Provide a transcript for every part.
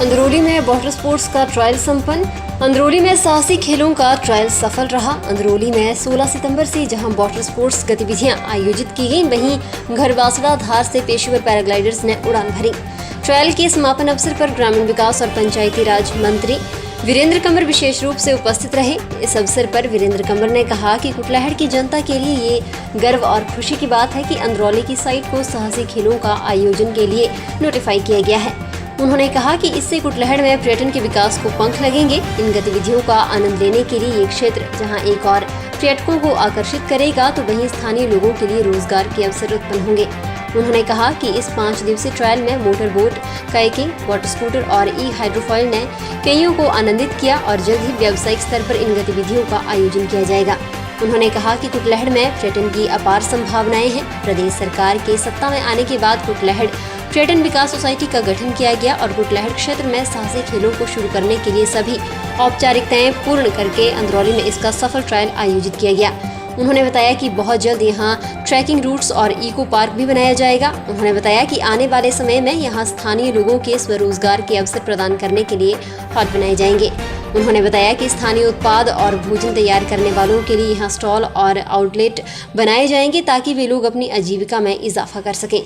अंदरौली में water sports का trial संपन्न। अंदरौली में साहसी खेलों का ट्रायल सफल रहा। अंदरौली में 16 सितंबर से जहां वाटर स्पोर्ट्स गतिविधियां आयोजित की गईं, वहीं घरवासड़ा धार से पेशेवर पैराग्लाइडर्स ने उड़ान भरी। ट्रायल के समापन अवसर पर ग्रामीण विकास और पंचायती राज मंत्री वीरेंद्र कंवर विशेष रूप से उपस्थित रहे। इस अवसर पर वीरेंद्र कंवर ने कहा कि कुटलैहड़ की जनता के लिए ये गर्व और खुशी की बात है कि अंदरौली की साइट को साहसी खेलों का आयोजन के लिए नोटिफाई किया गया है। उन्होंने कहा कि इससे कुटलैहड़ में पर्यटन के विकास को पंख लगेंगे। इन गतिविधियों का आनंद लेने के लिए ये क्षेत्र जहां एक और पर्यटकों को आकर्षित करेगा, तो वहीं स्थानीय लोगों के लिए रोजगार के अवसर उत्पन्न होंगे। उन्होंने कहा कि इस 5 दिवसीय ट्रायल में motor boat, kayaking, water scooter और ई हाइड्रोफॉइल ने कईयों को आनंदित किया और जल्द ही व्यावसायिक स्तर पर इन गतिविधियों का आयोजन किया जाएगा। उन्होंने कहा कि कुटलैहड़ में पर्यटन की अपार संभावनाएं हैं। प्रदेश सरकार के सत्ता में आने के बाद कुटलैहड़ पर्यटन विकास सोसाइटी का गठन किया गया और कुटलैहड़ क्षेत्र में साहसी खेलों को शुरू करने के लिए सभी औपचारिकताएं पूर्ण करके अंदरौली में इसका सफल ट्रायल आयोजित किया गया। उन्होंने बताया कि बहुत जल्द यहां ट्रैकिंग रूट्स और इको पार्क भी बनाया जाएगा। उन्होंने बताया कि आने वाले समय में यहां स्थानीय लोगों के स्वरोजगार के अवसर प्रदान करने के लिए हॉल बनाए जाएंगे। उन्होंने बताया कि स्थानीय उत्पाद और भोजन तैयार करने वालों के लिए यहां स्टॉल और आउटलेट बनाए जाएंगे ताकि वे लोग अपनी आजीविका में इजाफा कर सकें।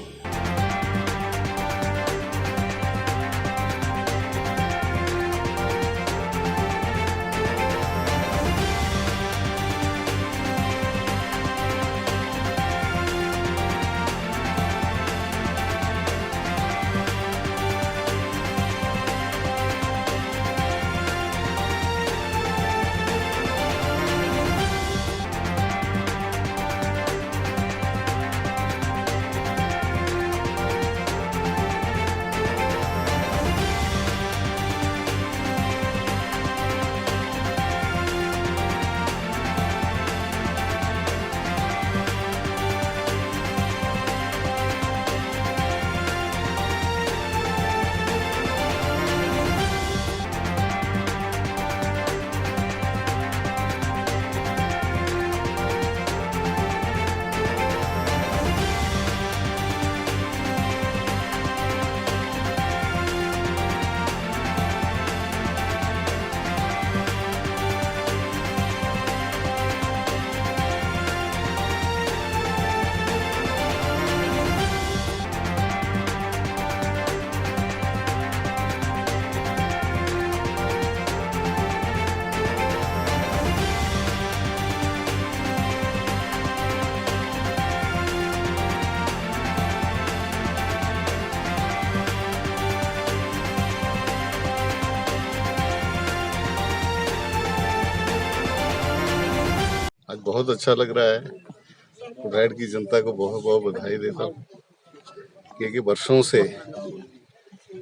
आज बहुत अच्छा लग रहा है। कुटलैहड़ की जनता को बहुत बहुत बधाई देता हूँ, क्योंकि वर्षों से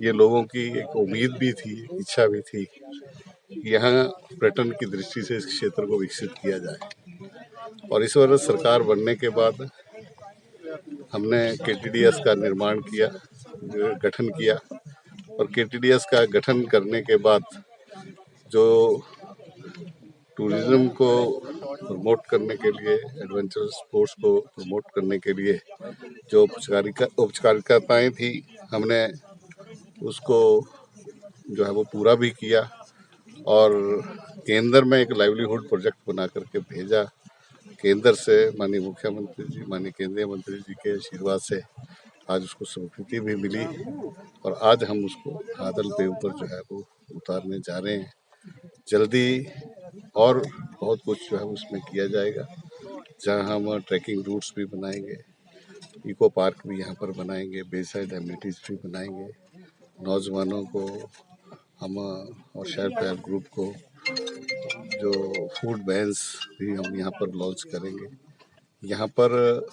ये लोगों की एक उम्मीद भी थी, इच्छा भी थी कि यहाँ पर्यटन की दृष्टि से इस क्षेत्र को विकसित किया जाए। और इस बार सरकार बनने के बाद हमने KTDS का निर्माण किया, गठन किया। और KTDS का गठन करने के बाद जो टूरिज्म को प्रमोट करने के लिए, एडवेंचर स्पोर्ट्स को प्रमोट करने के लिए जो औपचारिकताएं थी, हमने उसको जो है वो पूरा भी किया। और केंद्र में एक लाइवलीहुड प्रोजेक्ट बना करके भेजा। केंद्र से माननीय मुख्यमंत्री जी, माननीय केंद्रीय मंत्री जी के आशीर्वाद से आज उसको स्वीकृति भी मिली और आज हम उसको बादल पे ऊपर जो है वो उतारने जा रहे हैं। जल्दी और बहुत कुछ जो है उसमें किया जाएगा, जहां हम ट्रैकिंग रूट्स भी बनाएंगे, इको पार्क भी यहाँ पर बनाएंगे, बेसाइड एमिनिटीज भी बनाएंगे। नौजवानों को हम और सेल्फ हेल्प ग्रुप को जो फूड वैन्स भी हम यहाँ पर लॉन्च करेंगे। यहाँ पर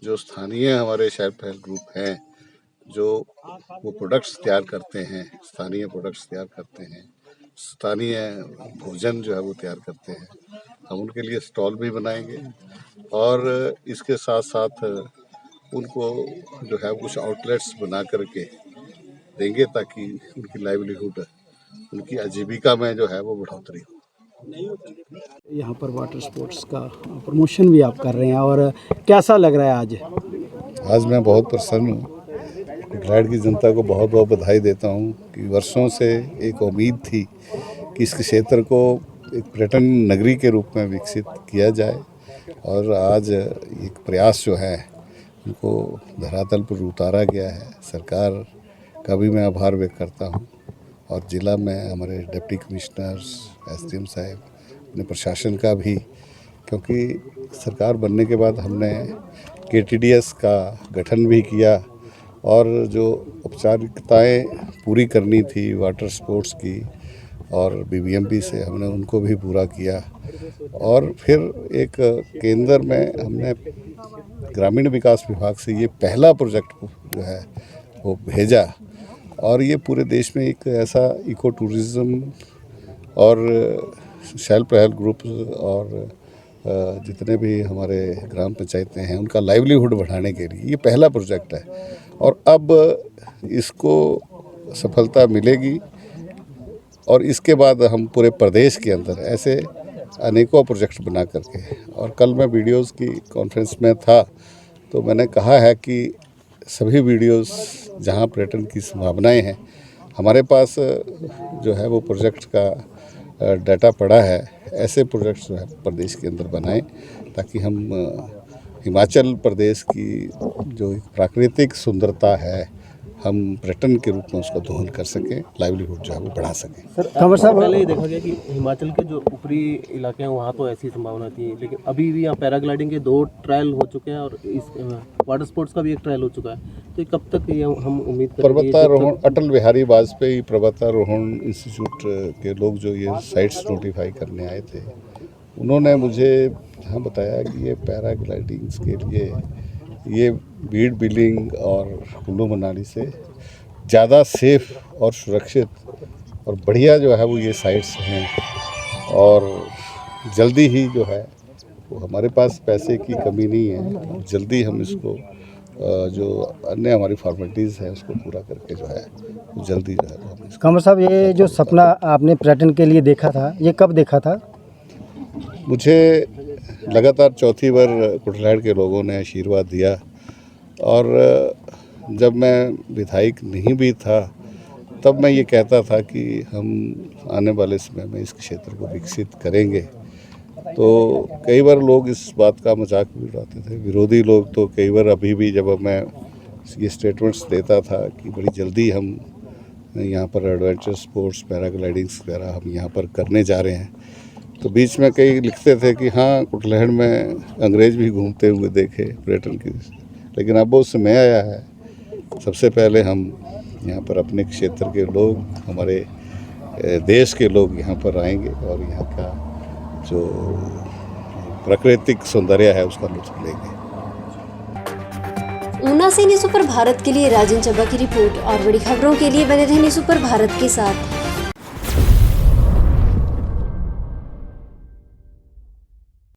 जो स्थानीय हमारे सेल्फ हेल्प ग्रुप हैं, जो वो प्रोडक्ट्स तैयार करते हैं, स्थानीय प्रोडक्ट्स तैयार करते हैं, स्थानीय भोजन जो है वो तैयार करते हैं, हम उनके लिए स्टॉल भी बनाएंगे। और इसके साथ साथ उनको जो है कुछ आउटलेट्स बना करके देंगे ताकि उनकी लाइवलीहुड, उनकी आजीविका में जो है वो बढ़ोतरी हो। यहाँ पर वाटर स्पोर्ट्स का प्रमोशन भी आप कर रहे हैं और कैसा लग रहा है आज? आज मैं बहुत प्रसन्न हूँ कुटलैहड़ की जनता को बहुत बहुत बधाई देता हूँ कि वर्षों से एक उम्मीद थी कि इस क्षेत्र को एक पर्यटन नगरी के रूप में विकसित किया जाए और आज एक प्रयास जो है उनको धरातल पर उतारा गया है। सरकार का भी मैं आभार व्यक्त करता हूँ और ज़िला में हमारे डिप्टी कमिश्नर्स, एसडीएम साहब, अपने प्रशासन का भी, क्योंकि सरकार बनने के बाद हमने केटीडीएस का गठन भी किया और जो औपचारिकताएं पूरी करनी थी वाटर स्पोर्ट्स की और बीबीएमपी से हमने उनको भी पूरा किया और फिर एक केंद्र में हमने ग्रामीण विकास विभाग से ये पहला प्रोजेक्ट जो है वो भेजा और ये पूरे देश में एक ऐसा इको टूरिज़्म और सेल्फ हेल्प ग्रुप और जितने भी हमारे ग्राम पंचायतें हैं उनका लाइवलीहुड बढ़ाने के लिए ये पहला प्रोजेक्ट है और अब इसको सफलता मिलेगी और इसके बाद हम पूरे प्रदेश के अंदर ऐसे अनेकों प्रोजेक्ट बना करके, और कल मैं वीडियोस की कॉन्फ्रेंस में था तो मैंने कहा है कि सभी वीडियोस जहां पर्यटन की संभावनाएं हैं हमारे पास जो है वो प्रोजेक्ट का डाटा पड़ा है, ऐसे प्रोजेक्ट्स जो है प्रदेश के अंदर बनाएं ताकि हम हिमाचल प्रदेश की जो एक प्राकृतिक सुंदरता है हम पर्यटन के रूप में उसका दोहन कर सकें, लाइवलीहुड जो है वो बढ़ा सकें। सर कंवर साहब, पहले ही देखा गया कि हिमाचल के जो ऊपरी इलाके हैं वहाँ तो ऐसी संभावना थी, लेकिन अभी भी यहाँ पैराग्लाइडिंग के 2 ट्रायल हो चुके हैं और इस वाटर स्पोर्ट्स का भी एक ट्रायल हो चुका है, तो ये कब तक ये हम उम्मीद करें? पर्वतारोहण अटल बिहारी वाजपेयी पर्वतारोहण इंस्टीट्यूट के लोग जो ये साइट्स नोटिफाई करने आए थे उन्होंने मुझे यहाँ बताया कि ये पैराग्लाइडिंग्स के लिए ये बीड़ बिलिंग और कुल्लू मनाली से ज़्यादा सेफ और सुरक्षित और बढ़िया जो है वो ये साइट्स हैं और जल्दी ही जो है वो हमारे पास पैसे की कमी नहीं है, जल्दी हम इसको जो अन्य हमारी फॉर्मेलिटीज़ है उसको पूरा करके जो है जल्दी जो है। कंवर साहब, ये जो सपना आपने पर्यटन के लिए देखा था ये कब देखा था? मुझे लगातार चौथी बार कुटलैहड़ के लोगों ने आशीर्वाद दिया और जब मैं विधायक नहीं भी था तब मैं ये कहता था कि हम आने वाले समय में इस क्षेत्र को विकसित करेंगे। तो कई बार लोग इस बात का मजाक भी उड़ाते थे, विरोधी लोग तो कई बार अभी भी जब मैं ये स्टेटमेंट्स देता था कि बड़ी जल्दी हम यहाँ पर एडवेंचर स्पोर्ट्स पैराग्लाइडिंग्स वगैरह हम यहाँ पर करने जा रहे हैं, तो बीच में कई लिखते थे कि हाँ कुटलैहड़ में अंग्रेज़ भी घूमते हुए देखे पर्यटन की, लेकिन अब वो समय आया है सबसे पहले हम यहाँ पर अपने क्षेत्र के लोग, हमारे देश के लोग यहाँ पर आएंगे और यहाँ का जो प्राकृतिक सौंदर्य है उसका लुत्फ लेंगे। ऊना से न्यूज़ सुपर भारत के लिए राजन चब्बा की रिपोर्ट और बड़ी खबरों के लिए बने रहे न्यूज़ सुपर भारत के साथ।